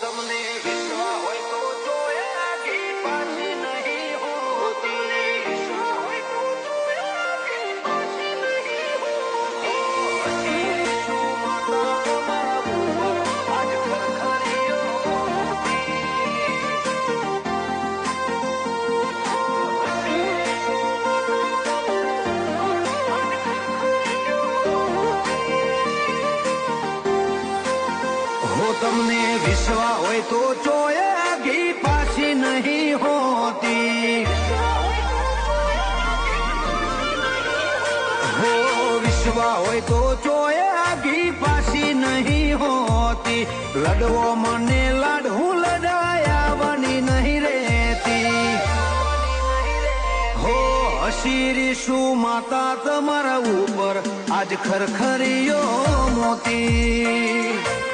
તમને વિશ્વા હોય તો જોયા ગી પાછી નહીં હોતી વિશ્વા હોય તો જોયા ગી પાછી નહીં હોતી શું માતા તમારા ઉપર આજ ખરખરીઓ હો તમને વિશ્વા હોય તો જોયા ગી પાછી નહીં હોતી હો વિશ્વા હોય તો જોયા ગી પાછી નહીં હોતી લડવો મને લાડવું લડાયા બની નહીં રહેતી હો હસીરી શું માતા તમારા ઉપર આજ ખરખરીઓ મોતી